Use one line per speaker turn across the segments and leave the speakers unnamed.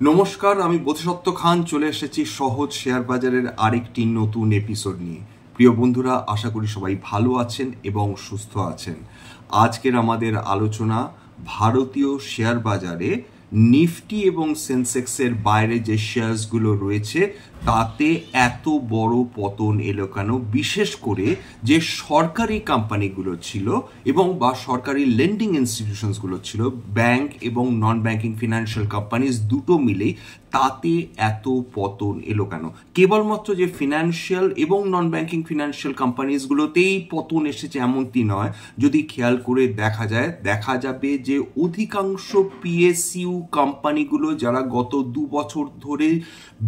নমস্কার, আমি বোধিসত্ত্ব খান চলে এসেছি সহজ শেয়ার বাজারের আরেকটি নতুন এপিসোড নিয়ে। প্রিয় বন্ধুরা, আশা করি সবাই ভালো আছেন এবং সুস্থ আছেন। আজকের আমাদের আলোচনা ভারতীয় শেয়ার বাজারে নিফটি এবং সেন্সেক্সের বাইরে যে শেয়ারসগুলো রয়েছে তাতে এত বড় পতন এলো কেন, বিশেষ করে যে সরকারি কোম্পানিগুলো ছিল এবং বা সরকারি লেন্ডিং ইনস্টিটিউশনসগুলো ছিল, ব্যাংক এবং নন ব্যাংকিং ফিনান্সিয়াল কোম্পানিজ দুটো মিলেই, তাতে এত পতন এলো কেন। কেবলমাত্র যে ফিনান্সিয়াল এবং নন ব্যাংকিং ফিনান্সিয়াল কোম্পানিজগুলোতেই পতন এসেছে এমনটি নয়। যদি খেয়াল করে দেখা যাবে যে অধিকাংশ পিএসইউ কোম্পানিগুলো যারা গত 2 বছর ধরে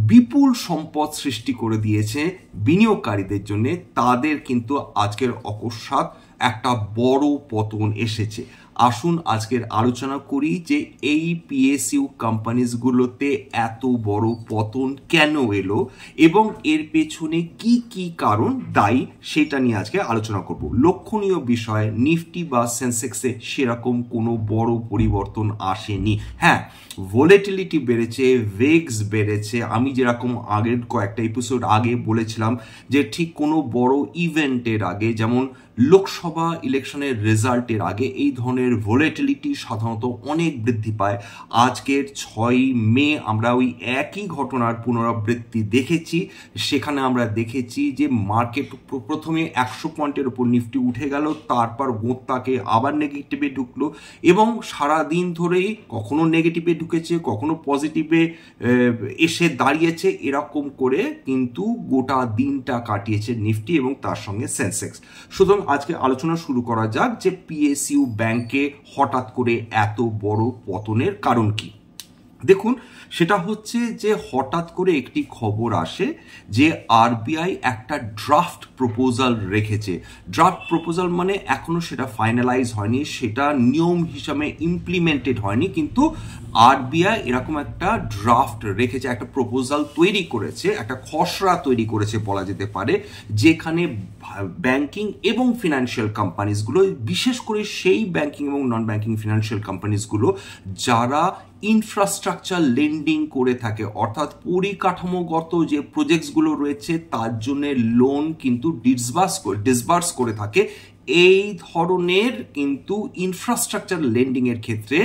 বিপুল সম্পদ সৃষ্টি করে দিয়েছে বিনিয়োগকারীদের জন্য, তাদের কিন্তু আজকের অকস্মাৎ একটা বড় পতন এসেছে। আসুন আজকের আলোচনা করি যে এই পিএসইউ কোম্পানিজগুলোতে এত বড় পতন কেন এলো এবং এর পেছনে কি কি কারণ দায়ী সেটা নিয়ে আজকে আলোচনা করব। লক্ষণীয় বিষয়, নিফটি বা সেন্সেক্সে সেরকম কোনো বড় পরিবর্তন আসেনি। হ্যাঁ, ভোলেটিলিটি বেড়েছে, ভেগস বেড়েছে। আমি যেরকম আগের কয়েকটা এপিসোড আগে বলেছিলাম যে ঠিক কোনো বড় ইভেন্টের আগে, যেমন লোকসভা ইলেকশনের রেজাল্টের আগে, এই ধরনের ভোলেটিলিটি সাধারণত অনেক বৃদ্ধি পায়। আজকের 6 মে আমরা ওই একই ঘটনার পুনরাবৃত্তি দেখেছি। সেখানে আমরা দেখেছি যে মার্কেট প্রথমে 100 পয়েন্টের উপর নিফটি উঠে গেল, তারপর গোত্তাকে আবার নেগেটিভে ঢুকলো এবং সারাদিন ধরেই কখনো নেগেটিভে ঢুকেছে, কখনো পজিটিভে এসে দাঁড়িয়েছে। এরকম করে কিন্তু গোটা দিনটা কাটিয়েছে নিফটি এবং তার সঙ্গে সেন্সেক্স। সুতরাং আজকে আলোচনা শুরু করা যাক যে পিএসইউ ব্যাংকে হঠাৎ করে এত বড় পতনের কারণ কি। দেখুন, সেটা হচ্ছে যে হঠাৎ করে একটি খবর আসে যে আরবিআই একটা ড্রাফট প্রপোজাল রেখেছে। ড্রাফট প্রপোজাল মানে এখনো সেটা ফাইনালাইজ হয়নি, সেটা নিয়ম হিসাবে ইমপ্লিমেন্টেড হয়নি, কিন্তু আরবিআই এরকম একটা ড্রাফট রেখেছে, একটা প্রপোজাল তৈরি করেছে, একটা খসড়া তৈরি করেছে বলা যেতে পারে, যেখানে ব্যাংকিং এবং ফিনান্সিয়াল কোম্পানিজগুলো, বিশেষ করে সেই ব্যাংকিং এবং নন ব্যাংকিং ফিনান্সিয়াল কোম্পানিজগুলো যারা ইনফ্রাস্ট্রাকচার লেন্ডিং করে থাকে, অর্থাৎ পরিকাঠামোগত যে প্রজেক্টসগুলো রয়েছে তার জন্য লোন কিন্তু ডিসবার্স করে থাকে, এই ধরনের কিন্তু ইনফ্রাস্ট্রাকচার লেন্ডিং এর ক্ষেত্রে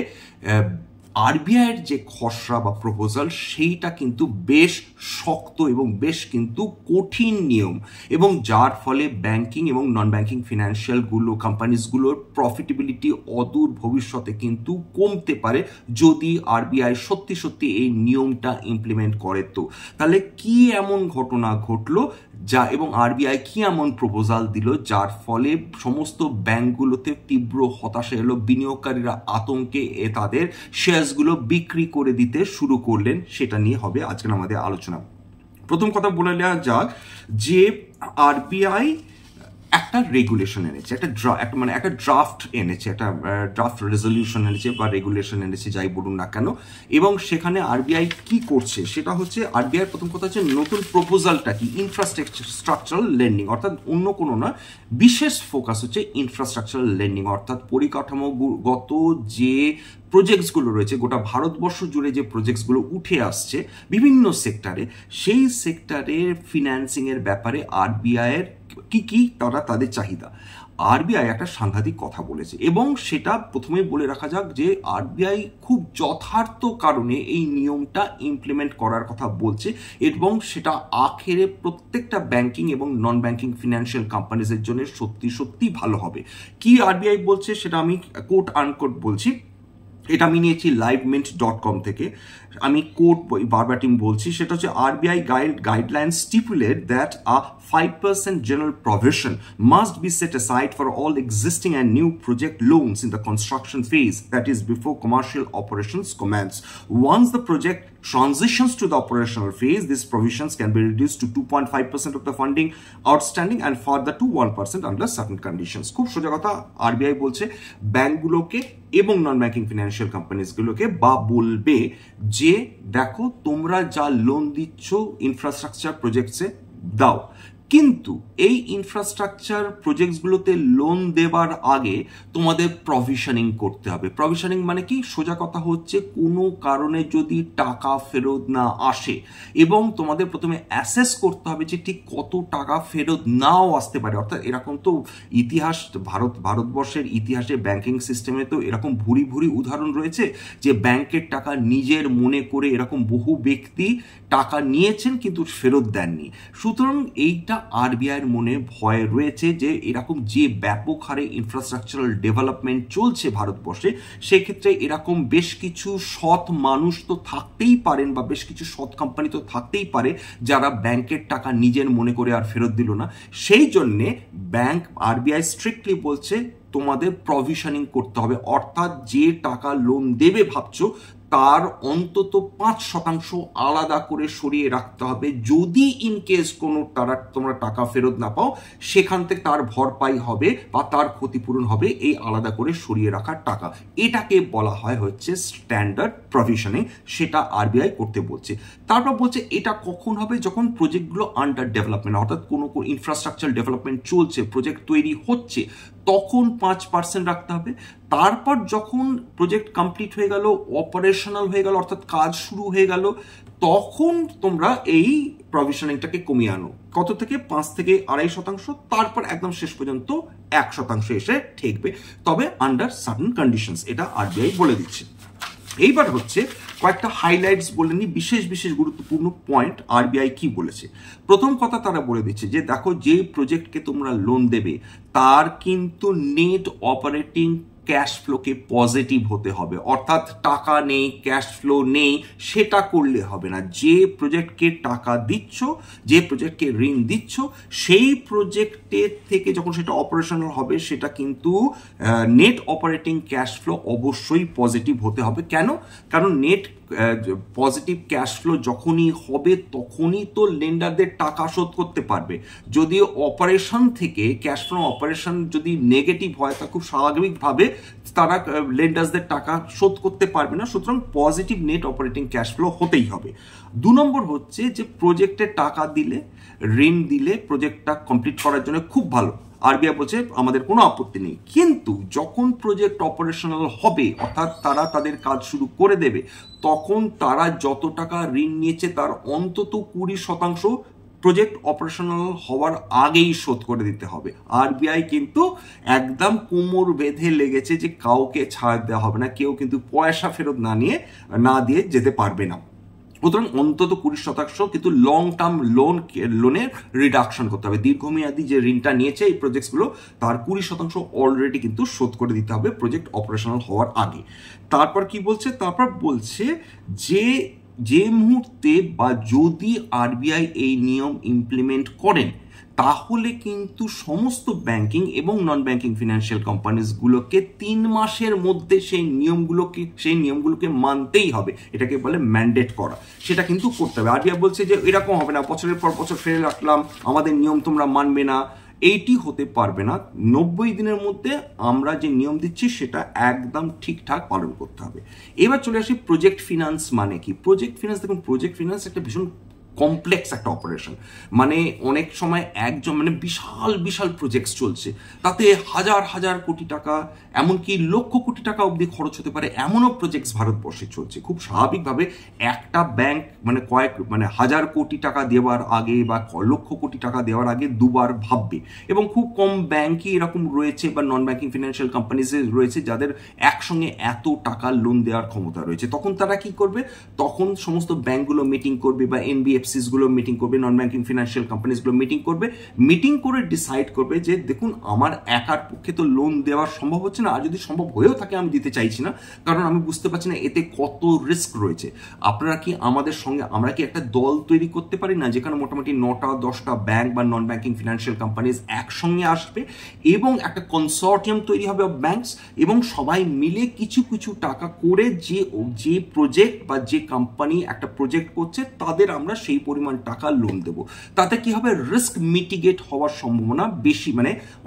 আরবিআইয়ের যে খসড়া বা প্রপোজাল সেইটা কিন্তু বেশ শক্ত এবং বেশ কিন্তু কঠিন নিয়ম, এবং যার ফলে ব্যাংকিং এবং নন ব্যাংকিং ফিনান্সিয়াল কোম্পানিজগুলোর প্রফিটেবিলিটি অদূর ভবিষ্যতে কিন্তু কমতে পারে যদি আরবিআই সত্যি এই নিয়মটা ইমপ্লিমেন্ট করে। তো তাহলে কি এমন ঘটনা ঘটলো যা, এবং আরবিআই কি এমন প্রপোজাল দিল যার ফলে সমস্ত ব্যাংকগুলোতে তীব্র হতাশা এলো, বিনিয়োগকারীরা আতঙ্কে তাদের শেয়ারসগুলো বিক্রি করে দিতে শুরু করলেন, সেটা নিয়ে হবে আজকের আমাদের আলোচনা। প্রথম কথা বলে নেওয়া যাক যে আরবিআই একটা রেগুলেশন এনেছে, একটা ড্রাফট এনেছে, একটা ড্রাফট রেজলিউশন এনেছে বা রেগুলেশন এনেছে, যাই বলুন না কেন। এবং সেখানে আরবিআই কি করছে সেটা হচ্ছে, আরবিআই প্রথম কথা হচ্ছে নতুন প্রপোজালটা কি, ইনফ্রাস্ট্রাকচারাল লেন্ডিং, অর্থাৎ অন্য কোনো না, বিশেষ ফোকাস হচ্ছে ইনফ্রাস্ট্রাকচারাল লেন্ডিং, অর্থাৎ পরিকাঠামোগত যে প্রজেক্টসগুলো রয়েছে, গোটা ভারতবর্ষ জুড়ে যে প্রজেক্টসগুলো উঠে আসছে বিভিন্ন সেক্টরে, সেই সেক্টরের ফিন্যান্সিংয়ের ব্যাপারে আরবিআইয়ের কি তাদের চাহিদা। আরবিআই একটা সাংঘাতিক কথা বলেছে এবং সেটা প্রথমে বলে রাখা যাক যে আরবিআই খুব যথার্থ কারণে এই নিয়মটা ইমপ্লিমেন্ট করার কথা বলছে, এবং সেটা আখেরে প্রত্যেকটা ব্যাংকিং এবং নন ব্যাংকিং ফিনান্সিয়াল কোম্পানিজের জন্য সত্যি ভালো হবে। কি আরবিআই বলছে সেটা আমি কোট আনকোট বলছি, এটা আমি নিয়েছি livemint.com থেকে। আমি কোট বারবাটিম বলছি, সেটা হচ্ছে RBI guideline stipulate that a 5% general provision must be set aside for all existing and new project loans in the construction phase, that is before commercial operations commence. Once the project transitions to the operational phase, these provisions can be reduced to 2.5% of the funding outstanding and further to 1% under certain conditions. খুব সোজা কথা, RBI বলছে ব্যাংকগুলোকে এবং non banking financial কোম্পানিজগুলোকে বা বলবে যে দেখো, তোমরা যা লোন দিচ্ছ ইনফ্রাস্ট্রাকচার প্রজেক্টসে দাও, কিন্তু এই ইনফ্রাস্ট্রাকচার প্রজেক্টসগুলোতে লোন দেবার আগে তোমাদের প্রভিশনিং করতে হবে। প্রভিশনিং মানে কি? সোজা কথা হচ্ছে কোনো কারণে যদি টাকা ফেরত না আসে এবং তোমাদের প্রথমে অ্যাসেস করতে হবে যে ঠিক কত টাকা ফেরত নাও আসতে পারে। অর্থাৎ এরকম তো ইতিহাস, ভারতবর্ষের ইতিহাসে ব্যাংকিং সিস্টেমে তো এরকম ভুরি ভুরি উদাহরণ রয়েছে যে ব্যাংকের টাকা নিজের মনে করে এরকম বহু ব্যক্তি টাকা নিয়েছেন কিন্তু ফেরত দেননি। সুতরাং এইটা আরবিআইয়ের মনে ভয় রয়েছে যে এরকম যে ব্যাপক হারে ইনফ্রাস্ট্রাকচারাল ডেভেলপমেন্ট চলছে ভারতবর্ষে, সেক্ষেত্রে এরকম বেশ কিছু সৎ মানুষ তো থাকতেই পারেন বা বেশ কিছু সৎ কোম্পানি তো থাকতেই পারে যারা ব্যাংকের টাকা নিজের মনে করে আর ফেরত দিল না। সেই জন্যে আরবিআই স্ট্রিক্টলি বলছে তোমাদের প্রভিশনিং করতে হবে, অর্থাৎ যে টাকা লোন দেবে ভাবছো তার অন্তত 5% আলাদা করে সরিয়ে রাখতে হবে। যদি ইনকেস কোনো তোমরা টাকা ফেরত না পাও, সেখান থেকে তার ভরপাই হবে বা তার ক্ষতিপূরণ হবে এই আলাদা করে সরিয়ে রাখার টাকা। এটাকে বলা হয় হচ্ছে স্ট্যান্ডার্ড প্রভিশনিং, সেটা আরবিআই করতে বলছে। তারপর বলছে এটা কখন হবে? যখন প্রজেক্টগুলো আন্ডার ডেভেলপমেন্ট, অর্থাৎ কোনো ইনফ্রাস্ট্রাকচার ডেভেলপমেন্ট চলছে, প্রজেক্ট তৈরি হচ্ছে, তখন 5% রাখতে হবে। তারপর যখন প্রজেক্ট কমপ্লিট হয়ে গেল, অপারেশনাল হয়ে গেল, অর্থাৎ কাজ শুরু হয়ে গেল, তখন তোমরা এই প্রভিশনিংটাকে কমিয়ে আনো। কত থেকে? 5 থেকে 2.5%, তারপর একদম শেষ পর্যন্ত 1% এসে ঠেকবে, তবে আন্ডার সার্টেন কন্ডিশনস। এটা আরবিআই বলে দিচ্ছে। এইবার হচ্ছে কয়েকটা হাইলাইটস বলে নি, বিশেষ বিশেষ গুরুত্বপূর্ণ পয়েন্ট আরবিআই কি বলেছে। প্রথম কথা তারা বলে দিচ্ছে যে দেখো, যে প্রজেক্টকে তোমরা লোন দেবে তার কিন্তু নেট অপারেটিং ক্যাশ ফ্লোকে পজিটিভ হতে হবে, অর্থাৎ টাকা নেই, ক্যাশ ফ্লো নেই, সেটা করলে হবে না। যে প্রজেক্টকে টাকা দিচ্ছ, যে প্রজেক্টকে ঋণ দিচ্ছ, সেই প্রজেক্টের থেকে যখন সেটা অপারেশনাল হবে সেটা কিন্তু নেট অপারেটিং ক্যাশ ফ্লো অবশ্যই পজিটিভ হতে হবে। কেন? কারণ নেট পজিটিভ ক্যাশ ফ্লো যখনই হবে তখনই তো লেন্ডারদের টাকা শোধ করতে পারবে। যদি অপারেশন থেকে ক্যাশ ফ্লো অপারেশন যদি নেগেটিভ হয়, তা খুব স্বাভাবিকভাবে তারা লেন্ডার্সদের টাকা শোধ করতে পারবে না। সুতরাং positive net operating cash flow হতেই হবে। 2 নম্বর হচ্ছে যে প্রজেক্টে টাকা দিলে, ঋণ দিলে প্রজেক্টটা কমপ্লিট করার জন্য খুব ভালো, আরবিআই বলছে আমাদের কোনো আপত্তি নেই। কিন্তু যখন প্রজেক্ট অপারেশনাল হবে, অর্থাৎ তারা তাদের কাজ শুরু করে দেবে, তখন তারা যত টাকা ঋণ নিয়েছে তার অন্তত 20% প্রজেক্ট অপারেশনাল হওয়ার আগেই শোধ করে দিতে হবে। আরবিআই কিন্তু একদম কোমর বেঁধে লেগেছে যে কাউকে ছাড় দেওয়া হবে না, কেউ কিন্তু পয়সা ফেরত না দিয়ে যেতে পারবে না। সুতরাং অন্তত 20% কিন্তু লং টার্ম লোনের রিডাকশন করতে হবে। দীর্ঘমেয়াদী যে ঋণটা নিয়েছে এই প্রজেক্টগুলো, তার 20% অলরেডি কিন্তু শোধ করে দিতে হবে প্রজেক্ট অপারেশনাল হওয়ার আগে। তারপর কি বলছে? তারপর বলছে যে মুহূর্তে বা যদি আরবিআই এই নিয়ম ইমপ্লিমেন্ট করেন, তাহলে কিন্তু সমস্ত ব্যাংকিং এবং নন ব্যাংকিং ফিনান্সিয়াল কোম্পানিজগুলোকে 3 মাসের মধ্যে সেই নিয়মগুলোকে মানতেই হবে। এটাকে বলে ম্যান্ডেট করা, সেটা কিন্তু করতে হবে। আরবিআই বলছে যে এরকম হবে না, বছরের পর বছর ফেলে রাখলাম, আমাদের নিয়ম তোমরা মানবে না, এইটি হতে পারবে না। 90 দিনের মধ্যে আমরা যে নিয়ম দিচ্ছি সেটা একদম ঠিকঠাক পালন করতে হবে। এবার চলে আসি প্রজেক্ট ফিনান্স মানে কি। প্রজেক্ট ফিনান্স, দেখুন প্রজেক্ট ফিনান্স একটা ভীষণ কমপ্লেক্স একটা অপারেশন। মানে অনেক সময় বিশাল বিশাল প্রজেক্টস চলছে, তাতে হাজার হাজার কোটি টাকা, এমনকি লক্ষ কোটি টাকা অবধি খরচ হতে পারে, এমনও প্রজেক্টস ভারতবর্ষে চলছে। খুব স্বাভাবিকভাবে একটা ব্যাংক হাজার কোটি টাকা দেওয়ার আগে বা লক্ষ কোটি টাকা দেওয়ার আগে দুবার ভাববে। এবং খুব কম ব্যাংকই এরকম রয়েছে বা নন ব্যাংকিং ফিনান্সিয়াল কোম্পানিজ রয়েছে যাদের একসঙ্গে এত টাকা লোন দেওয়ার ক্ষমতা রয়েছে। তখন তারা কি করবে? তখন সমস্ত ব্যাংকগুলো মিটিং করবে বা এনবিএফসিস গুলো মিটিং করবে, নন ব্যাংকিং ফিনান্সিয়াল কোম্পানিজ গুলো মিটিং করবে, মিটিং করে ডিসাইড করবে যে দেখুন আমার একার পক্ষে তো লোন দেওয়া সম্ভব হচ্ছে না, আর যদি সম্ভব হয়েও থাকে আমি দিতে চাইছি না, কারণ আমি বুঝতে পারছি না এতে কত রিস্ক রয়েছে। আপনারা কি আমাদের সঙ্গে, আমরা কি একটা দল তৈরি করতে পারি না যেখানে মোটামুটি 9টা-10টা ব্যাংক বা নন ব্যাংকিং ফিনান্সিয়াল কোম্পানিজ একসঙ্গে আসবে এবং একটা কনসর্টিয়াম তৈরি হবে অফ ব্যাংকস, এবং সবাই মিলে কিছু কিছু টাকা করে যে প্রজেক্ট বা যে কোম্পানি একটা প্রজেক্ট করছে তাদের আমরা সেই পরিমাণ টাকা লোন দেব। তাতে কি হবে? রিস্ক মিটিগেট হওয়ার সম্ভাবনা বেশি,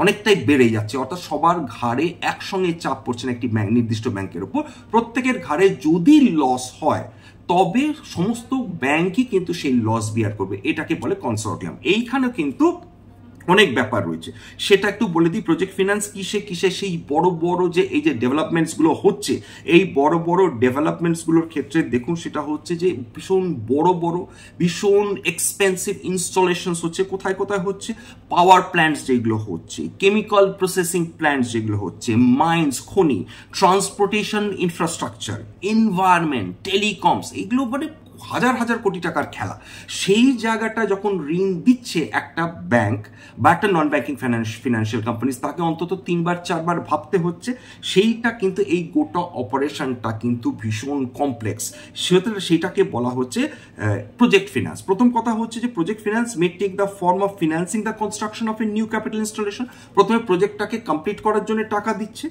অনেকটাই বেড়ে যাচ্ছে। অর্থাৎ সবার ঘাড়ে একসঙ্গে চাপ পড়ছে না একটি নির্দিষ্ট ব্যাংকের উপর। প্রত্যেকের ঘাড়ে যদি লস হয় তবে সমস্ত ব্যাংকই কিন্তু সেই লস বিয়ার করবে। এটাকে বলে কনসর্টিয়াম। এইখানে কিন্তু অনেক ব্যাপার রয়েছে, সেটা একটু বলে দিই। প্রজেক্ট ফিনান্স কিসে কিসে সেই বড় বড় যে এই যে ডেভেলপমেন্টসগুলো হচ্ছে, এই বড় বড় ডেভেলপমেন্টসগুলোর ক্ষেত্রে দেখুন সেটা হচ্ছে যে ভীষণ বড় বড় ভীষণ এক্সপেন্সিভ ইনস্টলেশনস হচ্ছে। কোথায় কোথায় হচ্ছে? পাওয়ার প্ল্যান্টস যেগুলো হচ্ছে, কেমিক্যাল প্রসেসিং প্ল্যান্টস যেগুলো হচ্ছে, মাইন্স খনি, ট্রান্সপোর্টেশন ইনফ্রাস্ট্রাকচার, এনভায়রনমেন্ট, টেলিকমস, এগুলো মানে হাজার হাজার কোটি টাকার খেলা। সেই জায়গাটা যখন ঋণ দিচ্ছে একটা ব্যাংক বা একটা নন ব্যাংকিং ফিনান্সিয়াল কোম্পানিজ, তাকে অন্তত 3-4বার ভাবতে হচ্ছে। সেইটা কিন্তু এই গোটা অপারেশনটা কিন্তু ভীষণ কমপ্লেক্স, সেইটাকে বলা হচ্ছে প্রজেক্ট ফিনান্স। প্রথম কথা হচ্ছে যে project finance may take the form of financing the construction of a new capital installation. প্রথমে প্রজেক্টটাকে কমপ্লিট করার জন্য টাকা দিচ্ছে,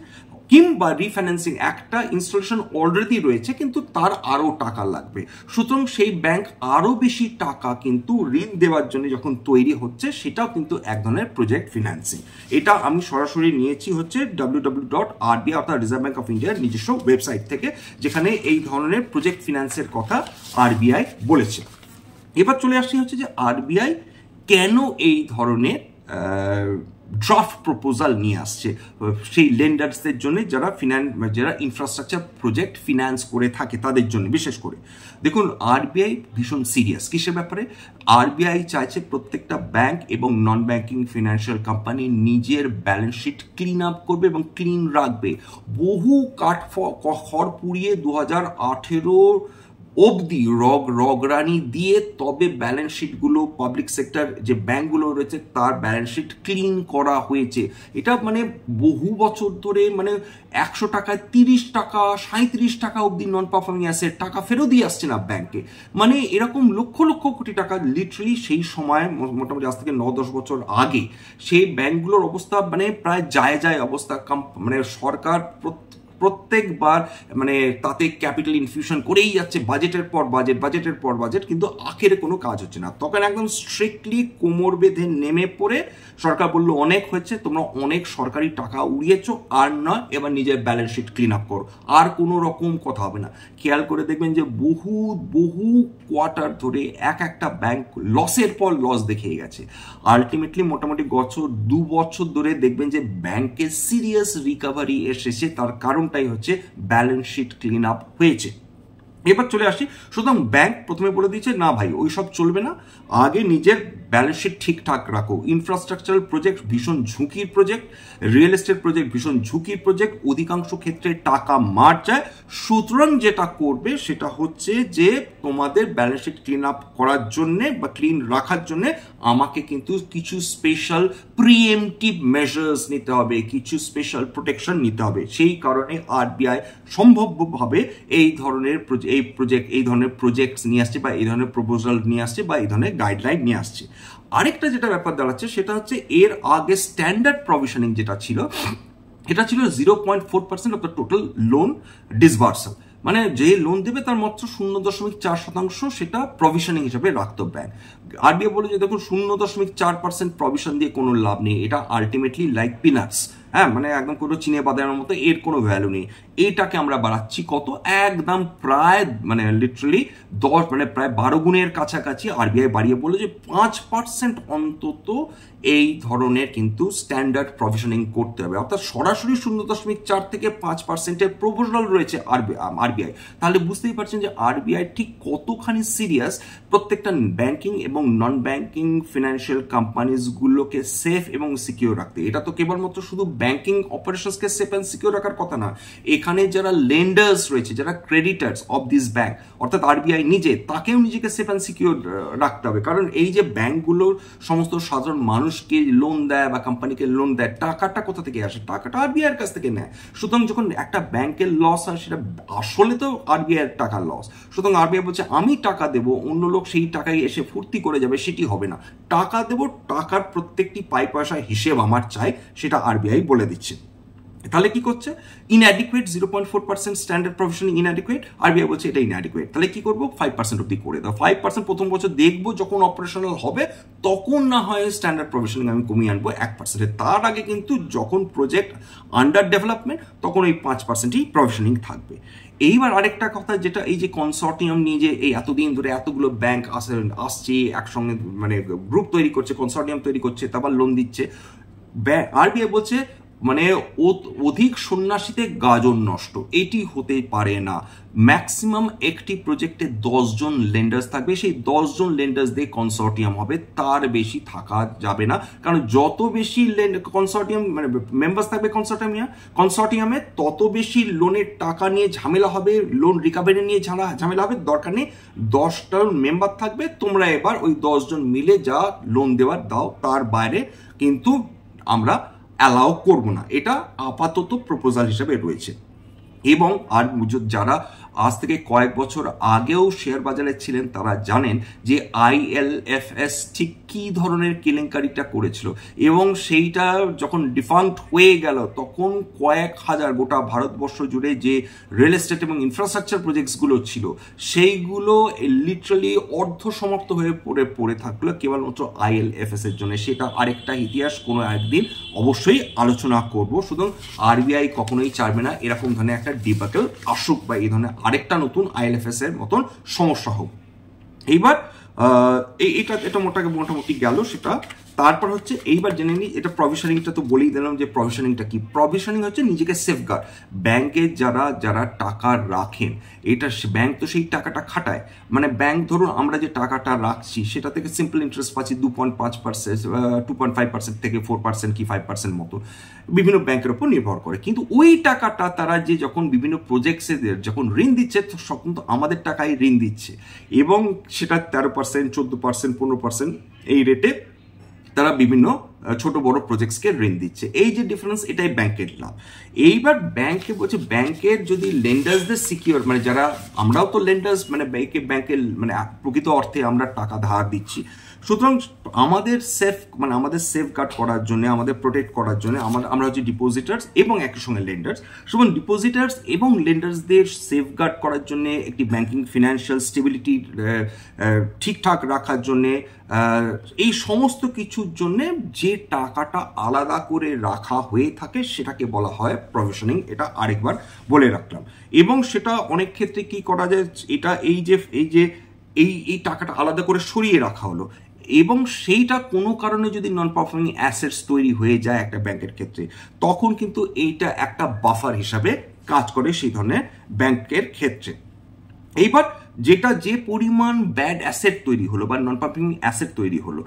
কিংবা রিফাইন্যান্সিং, একটা ইনস্টলেশন অলরেডি রয়েছে কিন্তু তার আরও টাকা লাগবে, সুতরাং সেই ব্যাংক আরও বেশি টাকা কিন্তু ঋণ দেওয়ার জন্য যখন তৈরি হচ্ছে, সেটাও কিন্তু এক ধরনের প্রজেক্ট ফিনান্সিং। এটা আমি সরাসরি নিয়েছি হচ্ছে www.RBI অর্থাৎ রিজার্ভ ব্যাংক অফ ইন্ডিয়ার নিজস্ব ওয়েবসাইট থেকে, যেখানে এই ধরনের প্রজেক্ট ফিনান্সের কথা আরবিআই বলেছে। এবার চলে আসছি হচ্ছে যে আরবিআই কেন এই ধরনের ড্রাফট প্রপোজাল নিয়ে আসছে সেই লেন্ডার্সদের জন্য, যারা ইনফ্রাস্ট্রাকচার প্রজেক্ট ফিনান্স করে থাকে তাদের জন্য বিশেষ করে। দেখুন, আরবিআই ভীষণ সিরিয়াস কিসের ব্যাপারে? আরবিআই চাইছে প্রত্যেকটা ব্যাংক এবং নন ব্যাংকিং ফিনান্সিয়াল কোম্পানি নিজের ব্যালেন্স শিট ক্লিন আপ করবে এবং ক্লিন রাখবে। বহু খড় পুড়িয়ে 2018 অবধি রগরানি দিয়ে তবে ব্যালেন্স শিটগুলো পাবলিক সেক্টর যে ব্যাংকগুলো রয়েছে তার ব্যালেন্স শিট ক্লিন করা হয়েছে। এটা মানে বহু বছর ধরে মানে 100 টাকায় 30 টাকা 37 টাকা অবধি নন পারফর্মিং অ্যাসেট টাকা ফেরত দিয়ে আসছে না ব্যাংকে। মানে এরকম লক্ষ লক্ষ কোটি টাকা লিটারালি সেই সময় মোটামুটি আজ থেকে 9-10 বছর আগে সেই ব্যাংকগুলোর অবস্থা মানে প্রায় যায় অবস্থা। মানে সরকার প্রত্যেকবার মানে তাতে ক্যাপিটাল ইনফিউশন করেই যাচ্ছে, বাজেটের পর বাজেট, কিন্তু আখেরে কোনো কাজ হচ্ছে না। তখন একদম স্ট্রিক্টলি কোমর বেঁধে নেমে পড়ে সরকার বললো অনেক হয়েছে, তোমরা অনেক সরকারি টাকা উড়িয়েছো, আর না, এবার নিজের ব্যালেন্স শিট ক্লিন আপ করো, আর কোনো রকম কথা হবে না। খেয়াল করে দেখবেন যে বহু কোয়ার্টার ধরে একটা ব্যাংক লসের পর লস দেখিয়ে গেছে। আলটিমেটলি মোটামুটি 2 বছর ধরে দেখবেন যে ব্যাংকের সিরিয়াস রিকভারি এসেছে, তার কারণটাই হচ্ছে ব্যালেন্স শিট ক্লিন আপ হয়েছে। এবার চলে আসি, সুতরাং ব্যাংক প্রথমে বলে দিয়েছে না ভাই ওই সব চলবে না, আগে নিজের ব্যালেন্স শিট ঠিকঠাক রাখো। ইনফ্রাস্ট্রাকচারাল প্রজেক্ট ভীষণ ঝুঁকির প্রজেক্ট, রিয়েল এস্টেট প্রজেক্ট ভীষণ ঝুঁকির প্রজেক্ট, অধিকাংশ ক্ষেত্রে টাকা মার যায়। সুতরাং যেটা করবে সেটা হচ্ছে যে তোমাদের ব্যালেন্স শিট ক্লিন আপ করার জন্যে বা ক্লিন রাখার জন্যে আমাকে কিন্তু কিছু স্পেশাল প্রিএমটিভ মেজার্স নিতে হবে, কিছু স্পেশাল প্রোটেকশন নিতে হবে। সেই কারণে আরবিআই সম্ভাব্যভাবে এই ধরনের প্রজেক্টস নিয়ে আসছে বা এই ধরনের প্রপোজাল নিয়ে আসছে বা এই ধরনের গাইডলাইন নিয়ে আসছে। আরেকটা যেটা ব্যাপার দাঁড়াচ্ছে সেটা হচ্ছে এর আগে স্ট্যান্ডার্ড প্রভিশনিং যেটা ছিল, এটা ছিল 0.4% অফ দ্য টোটাল লোন ডিসবার্সাল, মানে যে লোন দেবে তার মাত্র 0.4% সেটা প্রভিশনিং হিসাবে রাখতো ব্যাংক। আরবিআই বলে যে দেখুন 0.4% প্রভিশন দিয়ে কোনো লাভ নেই, এটা আলটিমেটলি লাইক পিনাটস, হ্যাঁ, মানে একদম কোনো চিনে বাদামের মতো, এর কোনো ভ্যালু নেই। এইটাকে আমরা বাড়াচ্ছি কত, একদম প্রায় মানে লিটারালি 10 মানে প্রায় 12 গুণের কাছাকাছি আরবিআই বাড়িয়ে বললো যে 5% অন্তত এই ধরনের কিন্তু স্ট্যান্ডার্ড প্রভিশনিং করতে হবে, অর্থাৎ সরাসরি 0.4 থেকে 5%-এর প্রপোজাল রয়েছে আরবিআই। তাহলে বুঝতেই পারছেন যে আরবিআই ঠিক কতখানি সিরিয়াস প্রত্যেকটা ব্যাংকিং এবং নন ব্যাংকিং ফিনান্সিয়াল কোম্পানিজগুলোকে সেফ এবং সিকিউর রাখতে। এটা তো কেবলমাত্র শুধু ব্যাংকিং অপারেশনসকে সেফ অ্যান্ড সিকিউর রাখার কথা না, এখানে যারা লেন্ডার্স রয়েছে, যারা ক্রেডিটার্স অফ দিস ব্যাংক অর্থাৎ আরবিআই নিজে, তাকেও নিজেকে সেফ অ্যান্ড সিকিউর রাখতে হবে। কারণ এই যে ব্যাংকগুলোর সমস্ত সাধারণ মানুষকে লোন দেয় বা কোম্পানিকে লোন দেয়, টাকাটা কোথা থেকে আসে? টাকাটা আরবিআই এর কাছ থেকে নেয়। সুতরাং যখন একটা ব্যাংকের লস হয় সেটা আসলে তো আরবিআই এর টাকার লস। সুতরাং আরবিআই বলছে আমি টাকা দেবো, অন্য লোক সেই টাকায় এসে ফুর্তি করে যাবে, সেটি হবে না। টাকা দেবো, টাকার প্রত্যেকটি পয়সার হিসেব আমার চাই, সেটা আরবিআই বলে দিচ্ছে। তাহলে কি করছে? Inadequate 0.4% standard provisioning inadequate, RBI বলছে এটা ইনঅ্যাডিকুয়েট। তাহলে কি করবো? 5% অব্দি করে দাও। 5% প্রথম বছর দেখবো, যখন অপারেশনাল হবে তখন না হয় স্ট্যান্ডার্ড প্রভিশনিং আমি কমিয়ে আনবো 1%। তার আগে কিন্তু যখন প্রজেক্ট আন্ডার ডেভেলপমেন্ট তখন ওই 5%ই প্রভিশনিং থাকবে। এইবার আরেকটা কথা, যেটা এই যে কনসর্টিয়াম নিয়ে যে এই এতদিন ধরে এতগুলো ব্যাংক আসছে একসঙ্গে, মানে গ্রুপ তৈরি করছে, কনসর্টিয়াম তৈরি করছে, তারপর লোন দিচ্ছে, আরবিআই বলছে মানে অধিক সন্ন্যাসীতে গাজন নষ্ট, এটি হতে পারে না। ম্যাক্সিমাম একটি প্রজেক্টে 10 জন লেন্ডার্স থাকবে, সেই 10 জন লেন্ডার্স দিয়ে কনসর্টিয়াম হবে, তার বেশি থাকা যাবে না। কারণ যত বেশি কনসর্টিয়াম মানে মেম্বার্স থাকবে কনসর্টিয়ামে তত বেশি লোনের টাকা নিয়ে ঝামেলা হবে, লোন রিকভারি নিয়ে ঝামেলা হবে। দরকার নেই, 10টা মেম্বার থাকবে, তোমরা এবার ওই 10 জন মিলে যা লোন দেওয়ার দাও, তার বাইরে কিন্তু আমরা অ্যালাউ করব না। এটা আপাতত প্রপোজাল হিসেবে রয়েছে। এবং আর যারা আজ থেকে কয়েক বছর আগেও শেয়ার বাজারে ছিলেন তারা জানেন যে ILFS ঠিক কি ধরনের কেলেঙ্কারিটা করেছিল, এবং সেইটা যখন ডিফাঙ্ক্ট হয়ে গেল তখন কয়েক হাজার, গোটা ভারতবর্ষ জুড়ে যে রিয়েল এস্টেট এবং ইনফ্রাস্ট্রাকচার প্রজেক্টসগুলো ছিল সেইগুলো লিটারালি অর্ধসমাপ্ত হয়ে পড়ে থাকলো কেবলমাত্র ILFS এর জন্য। সেটা আরেকটা ইতিহাস, কোনো একদিন অবশ্যই আলোচনা করব। সুতরাং আরবিআই কখনোই চাইবে না এরকম ধরনের একটা ডিবাকেল আসুক বা এই ধরনের আরেকটা নতুন ILFS এর মতন সমস্যা হোক। এইবার এটা মোটামুটি গেল সেটা। তারপর হচ্ছে এইবার জেনে নিই, এটা প্রভিশনিংটা তো বলেই দিলাম যে প্রভিশনিংটা কি। প্রভিশনিং হচ্ছে নিজেকে সেফগার্ড। ব্যাংকে যারা টাকা রাখেন, এটা ব্যাংক তো সেই টাকাটা খাটায়, মানে ব্যাংক ধরুন আমরা যে টাকাটা রাখছি সেটা থেকে সিম্পল ইন্টারেস্ট পাচ্ছি 2.5%, 2.5% থেকে 4% কি 5% মতো, বিভিন্ন ব্যাংকের উপর নির্ভর করে। কিন্তু ওই টাকাটা তারা যে যখন বিভিন্ন প্রজেক্টসে যখন ঋণ দিচ্ছে তখন তো আমাদের টাকায় ঋণ দিচ্ছে, এবং সেটা 13%, 14%, 15% এই রেটে তারা বিভিন্ন ছোট বড় প্রজেক্টসকে ঋণ দিচ্ছে। এই যে ডিফারেন্স, এটাই ব্যাংকের লাভ। এইবার ব্যাংকে বলছে ব্যাংকের যদি লেন্ডার্সদের সিকিউর, মানে যারা আমরাও তো লেন্ডার্স, মানে ব্যাংকের মানে প্রকৃত অর্থে আমরা টাকা ধার দিচ্ছি, সুতরাং আমাদের আমাদের সেফ গার্ড করার জন্য, আমাদের প্রোটেক্ট করার জন্য আমরা হচ্ছে ডিপোজিটার্স এবং একই সঙ্গে লেন্ডার্স। সুতরাং ডিপোজিটার্স এবং লেন্ডার্সদের সেফ গার্ড করার জন্য, একটি ব্যাংকিং ফিনান্সিয়াল স্টেবিলিটি ঠিকঠাক রাখার জন্যে, এই সমস্ত কিছুর জন্য যে টাকাটা আলাদা করে রাখা হয়ে থাকে সেটাকে বলা হয় প্রভিশনিং। এটা আরেকবার বলে রাখলাম। এবং সেটা অনেক ক্ষেত্রে কি করা যায়, এটা এই টাকাটা আলাদা করে সরিয়ে রাখা হলো, এবং সেইটা কোনো কারণে যদি নন পারফর্মিং অ্যাসেটস তৈরি হয়ে যায় একটা ব্যাংকের ক্ষেত্রে, তখন কিন্তু এইটা একটা বাফার হিসাবে কাজ করে সেই ধরনের ব্যাংকের ক্ষেত্রে। এইবার যে পরিমাণ ব্যাড অ্যাসেট তৈরি হলো বা নন পারফর্মিং অ্যাসেট তৈরি হলো,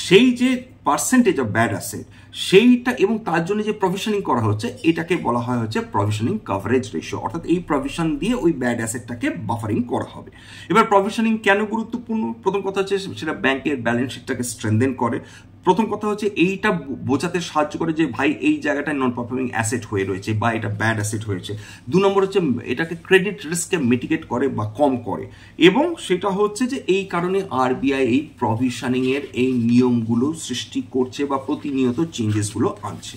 সেই যে পার্সেন্টেজ অফ ব্যাড অ্যাসেট সেইটা, এবং তার জন্য যে প্রভিশনিং করা হচ্ছে এটাকে বলা হয় হচ্ছে প্রভিশনিং কভারেজ রেশিও। অর্থাৎ এই প্রভিশন দিয়ে ওই ব্যাড অ্যাসেটটাকে বাফারিং করা হবে। এবার প্রভিশনিং কেন গুরুত্বপূর্ণ? প্রথম কথা হচ্ছে সেটা ব্যাংকের ব্যালেন্স শিটটাকে স্ট্রেনথেন করে। প্রথম কথা হচ্ছে এইটা বোঝাতে সাহায্য করে যে ভাই এই জায়গাটায় নন পারফর্মিং অ্যাসেট হয়ে রয়েছে বা এটা ব্যাড অ্যাসেট হয়েছে। 2 নম্বর হচ্ছে এটাকে ক্রেডিট রিস্ককে মিটিগেট করে বা কম করে, এবং সেটা হচ্ছে যে এই কারণে আরবিআই এই প্রভিশনিং এর এই নিয়মগুলো সৃষ্টি করছে বা প্রতিনিয়ত চেঞ্জেসগুলো আনছে।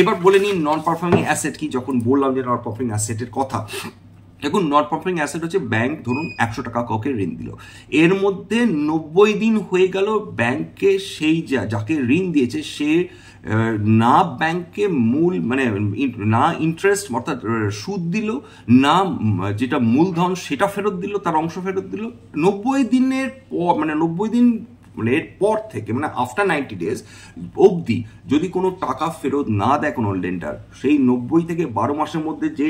এবার বলে নিন নন পারফর্মিং অ্যাসেট কি। যখন বললাম যে নন পারফর্মিং অ্যাসেটের কথা, এখন নন পারফর্মিং অ্যাসেট হচ্ছে ব্যাংক ধরুন 100 টাকা কাউকে ঋণ দিল, এর মধ্যে 90 দিন হয়ে গেল ব্যাংকে সেই যাকে ঋণ দিয়েছে সে না ব্যাংকে মূল মানে না ইন্টারেস্ট অর্থাৎ সুদ দিল, না যেটা মূলধন সেটা ফেরত দিল, তার অংশ ফেরত দিল। 90 দিনের পর মানে 90 দিন মানে এর পর থেকে মানে আফটার 90 ডেজ অবধি যদি কোনো টাকা ফেরত না দেয় কোনো লেন্ডার, সেই 90 থেকে 12 মাসের মধ্যে যে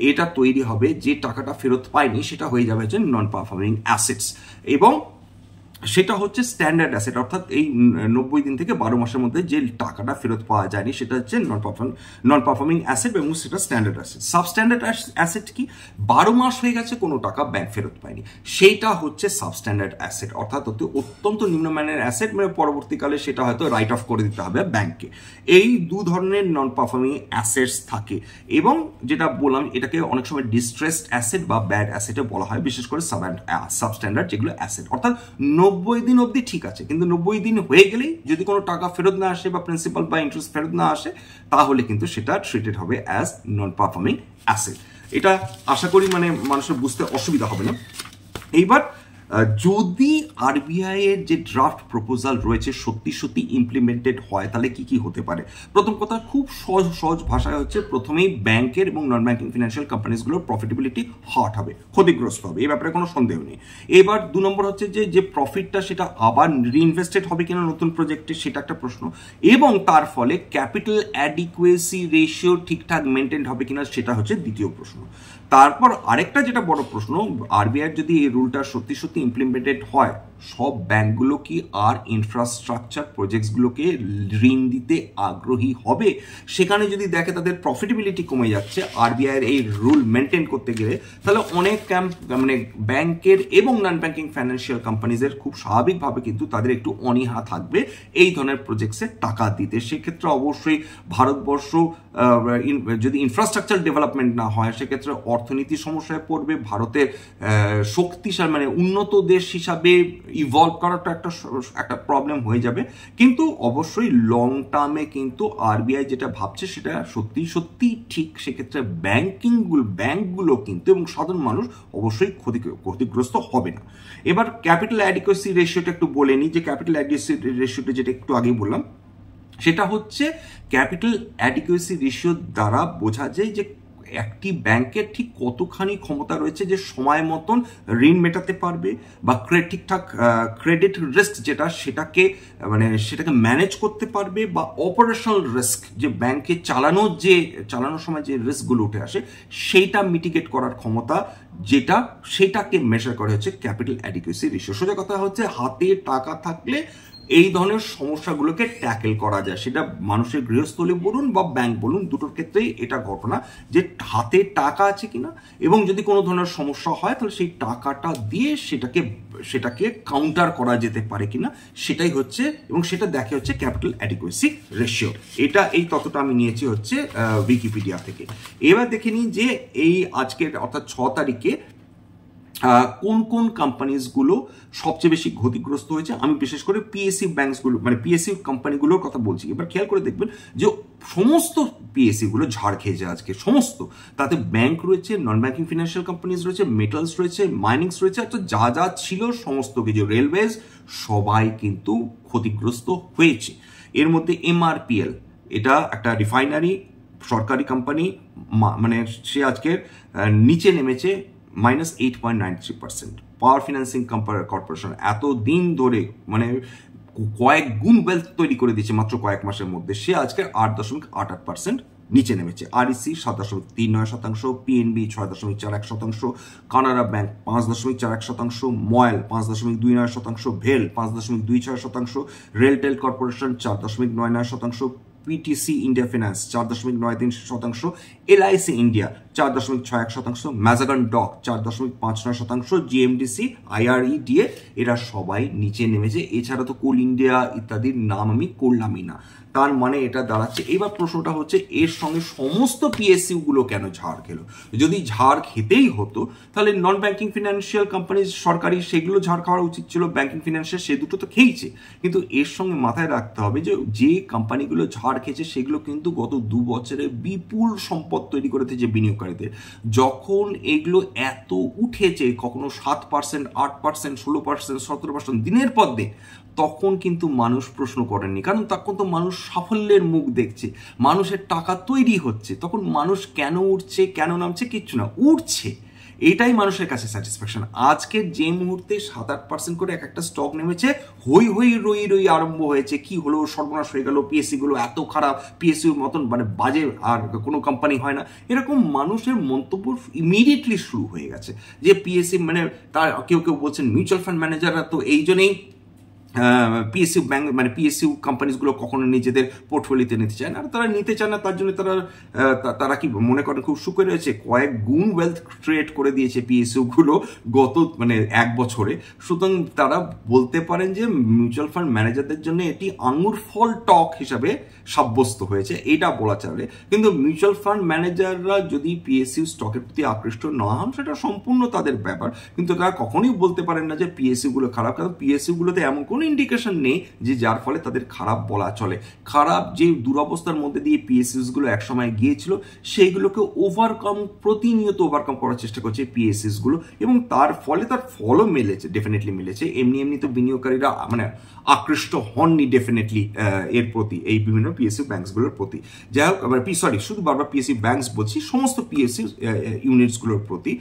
এটা তৈরি হবে, যে টাকাটা ফেরত পায়নি সেটা হয়ে যাবে হচ্ছে নন পারফর্মিং অ্যাসেটস, এবং সেটা হচ্ছে স্ট্যান্ডার্ড অ্যাসেট। অর্থাৎ এই 90 দিন থেকে 12 মাসের মধ্যে যে টাকাটা ফেরত পাওয়া যায়নি সেটা হচ্ছে নন পারফর্মিং অ্যাসেট, এবং সেটা স্ট্যান্ডার্ড অ্যাসেট। সাবস্ট্যান্ডার্ড অ্যাসেট কি? 12 মাস হয়ে গেছে কোনো টাকা ব্যাংক ফেরত পায়নি, সেইটা হচ্ছে সাবস্ট্যান্ডার্ড অ্যাসেট। অর্থাৎ অত্যন্ত নিম্নমানের অ্যাসেট, মানে পরবর্তীকালে সেটা হয়তো রাইট অফ করে দিতে হবে ব্যাংককে। এই 2 ধরনের নন পারফর্মিং অ্যাসেটস থাকে, এবং যেটা বললাম এটাকে অনেক সময় ডিস্ট্রেসড অ্যাসেট বা ব্যাড অ্যাসেটে বলা হয়, বিশেষ করে সাবস্ট্যান্ডার্ড যেগুলো অ্যাসেট। অর্থাৎ 90 দিন অবধি ঠিক আছে, কিন্তু 90 দিন হয়ে গেলেই যদি কোনো টাকা ফেরত না আসে বা প্রিন্সিপাল বা ইন্টারেস্ট ফেরত না আসে, তাহলে কিন্তু সেটা ট্রিটেড হবে অ্যাজ নন পারফর্মিং অ্যাসেট। এটা আশা করি মানে মানুষের বুঝতে অসুবিধা হবে না। এইবার যদি আরবিআই এর যে ড্রাফট প্রপোজাল রয়েছে সত্যি সত্যি ইমপ্লিমেন্টেড হয়, তাহলে কি কি হতে পারে? প্রথম কথা, খুব সহজ ভাষায় হচ্ছে, প্রথমেই ব্যাংকের এবং নন ব্যাংকিং ফিনান্সিয়াল কোম্পানিজগুলোর প্রফিটেবিলিটি হট হবে, ক্ষতিগ্রস্ত হবে, এই ব্যাপারে কোনো সন্দেহ নেই। এবার 2 নম্বর হচ্ছে যে প্রফিটটা সেটা আবার রিইনভেস্টেড হবে কিনা নতুন প্রজেক্টে, সেটা একটা প্রশ্ন, এবং তার ফলে ক্যাপিটাল অ্যাডিকুয়েসি রেশিও ঠিকঠাক মেনটেন হবে কিনা, সেটা হচ্ছে দ্বিতীয় প্রশ্ন। তারপর আরেকটা যেটা বড় প্রশ্ন, আরবিআই যদি এই রুলটা সত্যি সত্যি ইমপ্লিমেন্টেড হয়, সব ব্যাংকগুলো কি আর ইনফ্রাস্ট্রাকচার প্রজেক্টসগুলোকে ঋণ দিতে আগ্রহী হবে? সেখানে যদি দেখে তাদের প্রফিটেবিলিটি কমে যাচ্ছে আরবিআই এর এই রুল মেনটেন করতে গেলে, তাহলে অনেক মানে ব্যাংকের এবং নন ব্যাংকিং ফাইন্যান্সিয়াল কোম্পানিজের খুব স্বাভাবিকভাবে কিন্তু তাদের একটু অনীহা থাকবে এই ধরনের প্রজেক্টসে টাকা দিতে। সেক্ষেত্রে অবশ্যই ভারতবর্ষ যদি ইনফ্রাস্ট্রাকচার ডেভেলপমেন্ট না হয়, সেক্ষেত্রে অর্থনীতি সমস্যায় পড়বে, ভারতের শক্তিশালী মানে উন্নত দেশ হিসাবে ইভলভ করাটা একটা প্রবলেম হয়ে যাবে। কিন্তু অবশ্যই লং টার্মে কিন্তু আরবিআই যেটা ভাবছে সেটা সত্যি সত্যি ঠিক। সেক্ষেত্রে ব্যাংকগুলো কিন্তু এবং সাধারণ মানুষ অবশ্যই ক্ষতিগ্রস্ত হবে না। এবার ক্যাপিটাল অ্যাডিকুয়েসি রেশিওটা একটু বলে নিই, যে ক্যাপিটাল অ্যাডিকুয়েসি রেশিওটা যেটা একটু আগেই বললাম, সেটা হচ্ছে ক্যাপিটাল অ্যাডিকুয়েসি রেশিও দ্বারা বোঝা যায় যে একটি ব্যাংকের ঠিক কতখানি ক্ষমতা রয়েছে যে সময় মতন ঋণ মেটাতে পারবে, বা ঠিকঠাক ক্রেডিট রিস্ক যেটা সেটাকে ম্যানেজ করতে পারবে, বা অপারেশনাল রিস্ক যে ব্যাংকে চালানোর সময় যে রিস্কগুলো উঠে আসে সেইটা মিটিগেট করার ক্ষমতা যেটা, সেটাকে মেজার করা হচ্ছে ক্যাপিটাল অ্যাডিকুয়েসি রেশিও। সোজা কথা হচ্ছে হাতে টাকা থাকলে এই ধরনের সমস্যাগুলোকে ট্যাকেল করা যায়, সেটা মানুষের গৃহস্থলী বলুন বা ব্যাংক বলুন, দুটোর ক্ষেত্রেই এটা ঘটনা যে হাতে টাকা আছে কিনা, এবং যদি কোনো ধরনের সমস্যা হয় তাহলে সেই টাকাটা দিয়ে সেটাকে কাউন্টার করা যেতে পারে কিনা, সেটাই হচ্ছে, এবং সেটা দেখে হচ্ছে ক্যাপিটাল অ্যাডিকুয়েসি রেশিও। এই তথ্যটা আমি নিয়েছি হচ্ছে উইকিপিডিয়া থেকে। এবার দেখে নিই যে এই আজকের অর্থাৎ 6 তারিখে কোন কোন কোম্পানিজগুলো সবচেয়ে বেশি ক্ষতিগ্রস্ত হয়েছে। আমি বিশেষ করে পিএসইউ ব্যাংকসগুলো মানে পিএসইউ কোম্পানিগুলোর কথা বলছি। এবার খেয়াল করে দেখবেন যে সমস্ত পিএসইউগুলো ঝাড় খেয়েছে আজকে, সমস্ত। তাতে ব্যাংক রয়েছে, নন ব্যাংকিং ফিনান্সিয়াল কোম্পানিজ রয়েছে, মেটালস রয়েছে, মাইনিংস রয়েছে, একটা যা ছিল সমস্ত কিছু, রেলওয়েজ, সবাই কিন্তু ক্ষতিগ্রস্ত হয়েছে। এর মধ্যে এমআরপিএল, এটা একটা রিফাইনারি সরকারি কোম্পানি, মানে সে আজকে নিচে নেমেছে -8.93%। পাওয়ার ফিন্যান্সিং কর্পোরেশন এতদিন ধরে মানে কয়েক গুণ ওয়েলথ তৈরি করে দিয়েছে মাত্র কয়েক মাসের মধ্যে, সে আজকে 8.88% নিচে নেমেছে। REC 7.39%, PNB 6.41%, Canara bank 5.41%, MOIL 5.29%, ভেল 5.26%, RailTel corporation 4.99%, PTC India finance 4.93%, LIC India 4.61%, Mazagon dock 4.59%, GMDC, IREDA এরা সবাই নিচে নেমেছে। এছাড়া তো কোল ইন্ডিয়া ইত্যাদির নাম আমি করলামই না। তার মানে এটা দাঁড়াচ্ছে, এবার প্রশ্নটা হচ্ছে এর সঙ্গে সমস্ত পিএসইউ গুলো কেন ঝাড় খেলো? যদি ঝাড় খেতেই হতো তাহলে নন ব্যাংকিং ফিনান্সিয়াল কোম্পানি সরকারি সেগুলো ঝাড় খাওয়ার উচিত ছিল, ব্যাংকিং ফিনান্সিয়াল সে দুটো তো খেয়েছে। কিন্তু এর সঙ্গে মাথায় রাখতে হবে যে কোম্পানিগুলো ঝাড় খেয়েছে সেগুলো কিন্তু গত 2 বছরে বিপুল সম্পদ তৈরি করেছে যে বিনিয়োগকারীদের। যখন এগুলো এত উঠেছে, কখনো 7%, 8%, 16%, 17% দিনের পর দিন, তখন কিন্তু মানুষ প্রশ্ন করেননি, কারণ তখন তো মানুষ সাফল্যের মুখ দেখছে, মানুষের টাকা তৈরি হচ্ছে, তখন মানুষ কেন উঠছে কেন নামছে কিচ্ছু না, উঠছে, এটাই মানুষের কাছে স্যাটিসফ্যাকশন। আজকে যে মুহূর্তে 7-8% করে একটা স্টক নেমেছে, হই রই আরম্ভ হয়েছে, কি হলো, সর্বনাশ হয়ে গেল, পিএসসি গুলো এত খারাপ, পিএসসির মতন মানে বাজে আর কোনো কোম্পানি হয় না, এরকম মানুষের মন্তব্য ইমিডিয়েটলি শুরু হয়ে গেছে। যে পিএসসি মানে তার কেউ বলছেন মিউচুয়াল ফান্ড ম্যানেজাররা তো এই জন্যই পিএসইউ ব্যাংক মানে পিএসইউ কোম্পানিজগুলো কখনো নিজেদের পোর্টফোলিওতে নিতে চায় না, আর তারা নিতে চায় না, তার জন্য তারা কি মনে করেন খুব সুখে রয়েছে, কয়েক গুণ ওয়েলথ ক্রিয়েট করে দিয়েছে পিএসইউ গুলো গত মানে 1 বছরে। সুতরাং তারা বলতে পারেন যে মিউচুয়াল ফান্ড ম্যানেজারদের জন্য এটি আঙুর ফল টক হিসাবে সাব্যস্ত হয়েছে, এটা বলা চলে। কিন্তু মিউচুয়াল ফান্ড ম্যানেজাররা যদি পিএসইউ স্টকের প্রতি আকৃষ্ট না হন সেটা সম্পূর্ণ তাদের ব্যাপার, কিন্তু তারা কখনোই বলতে পারেন না যে পিএসইউ গুলো খারাপ, কারণ পিএসইউ গুলোতে এমন কোনো ইন্ডিকেশন নেই যে যার ফলে তাদের খারাপ বলা চলে। খারাপ যে দুরবস্থার মধ্যে দিয়ে পিএসইউস গুলো একসময় গিয়েছিল সেইগুলোকে প্রতিনিয়ত ওভারকাম করার চেষ্টা করছে পিএসইউস গুলো, এবং তার ফলও মিলেছে, ডেফিনেটলি মিলেছে। এমনি তো বিনিয়োগকারীরা মানে আকৃষ্ট হননি ডেফিনেটলি এর প্রতি, এই বিভিন্ন পিএসইউ ব্যাংকসগুলোর প্রতি। যাই হোক, শুধু বারবার পিএসইউ ব্যাংকস বলছি, সমস্ত পিএসইউ ইউনিটসগুলোর প্রতি।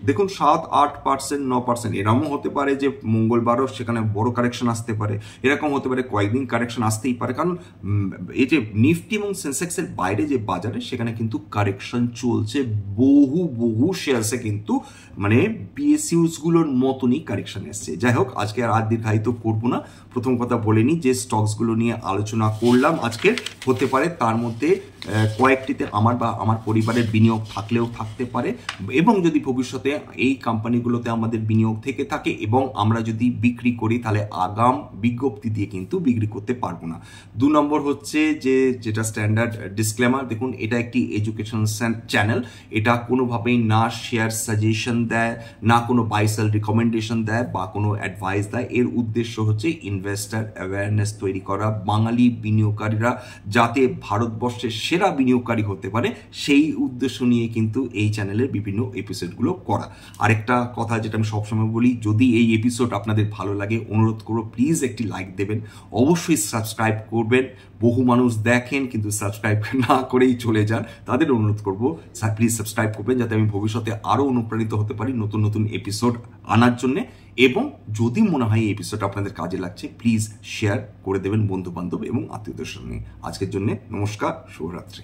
দেখুন 7-8%, 9% এরকমও হতে পারে যে মঙ্গলবারও সেখানে বড় কারেকশন আসতে পারে, এরকম হতে পারে কয়েকদিন কারেকশন আসতেই পারে, কারণ এই যে নিফটি এবং সেন্সেক্সের বাইরে যে বাজারে সেখানে কিন্তু কারেকশন চলছে, বহু শেয়ারসে কিন্তু মানে পিএসইউস গুলোর মতনই কারেকশন এসছে। যাই হোক, আজকে আর দীর্ঘায়িত করবো না, প্রথম কথা বলে নিই যে স্টকসগুলো নিয়ে আলোচনা করলাম আজকে, হতে পারে তার মধ্যে কয়েকটিতে আমার বা আমার পরিবারের বিনিয়োগ থাকলেও থাকতে পারে, এবং যদি ভবিষ্যতে এই কোম্পানিগুলোতে আমাদের বিনিয়োগ থেকে থাকে এবং আমরা যদি বিক্রি করি তাহলে আগাম বিজ্ঞপ্তি দিয়ে কিন্তু বিক্রি করতে পারবো না। 2 নম্বর হচ্ছে যেটা স্ট্যান্ডার্ড ডিসক্লেমার, দেখুন এটা একটি এডুকেশন চ্যানেল, এটা কোনোভাবেই না শেয়ার সাজেশন দেয়, না কোনো বাই সেল রিকমেন্ডেশন দেয় বা কোনো অ্যাডভাইস দেয়। এর উদ্দেশ্য হচ্ছে ইনভেস্টার অ্যাওয়ারনেস তৈরি করা, বাঙালি বিনিয়োগকারীরা যাতে ভারতবর্ষের সেরা বিনিয়োগকারী হতে পারে সেই উদ্দেশ্য নিয়ে কিন্তু এই চ্যানেলের বিভিন্ন এপিসোডগুলো করা। আরেকটা কথা যেটা আমি সবসময় বলি, যদি এই এপিসোড আপনাদের ভালো লাগে অনুরোধ করব প্লিজ একটি লাইক দেবেন, অবশ্যই সাবস্ক্রাইব করবেন। বহু মানুষ দেখেন কিন্তু সাবস্ক্রাইব না করেই চলে যান, তাদের অনুরোধ করব প্লিজ সাবস্ক্রাইব করবেন, যাতে আমি ভবিষ্যতে আরও অনুপ্রাণিত হতে পারি নতুন নতুন এপিসোড আনার জন্যে। এবং যদি মনে হয় এই এপিসোড আপনাদের কাজে লাগছে প্লিজ শেয়ার করে দেবেন বন্ধু বান্ধব এবং আত্মীয়দের সঙ্গে। আজকের জন্য নমস্কার, শুভরাত্রি।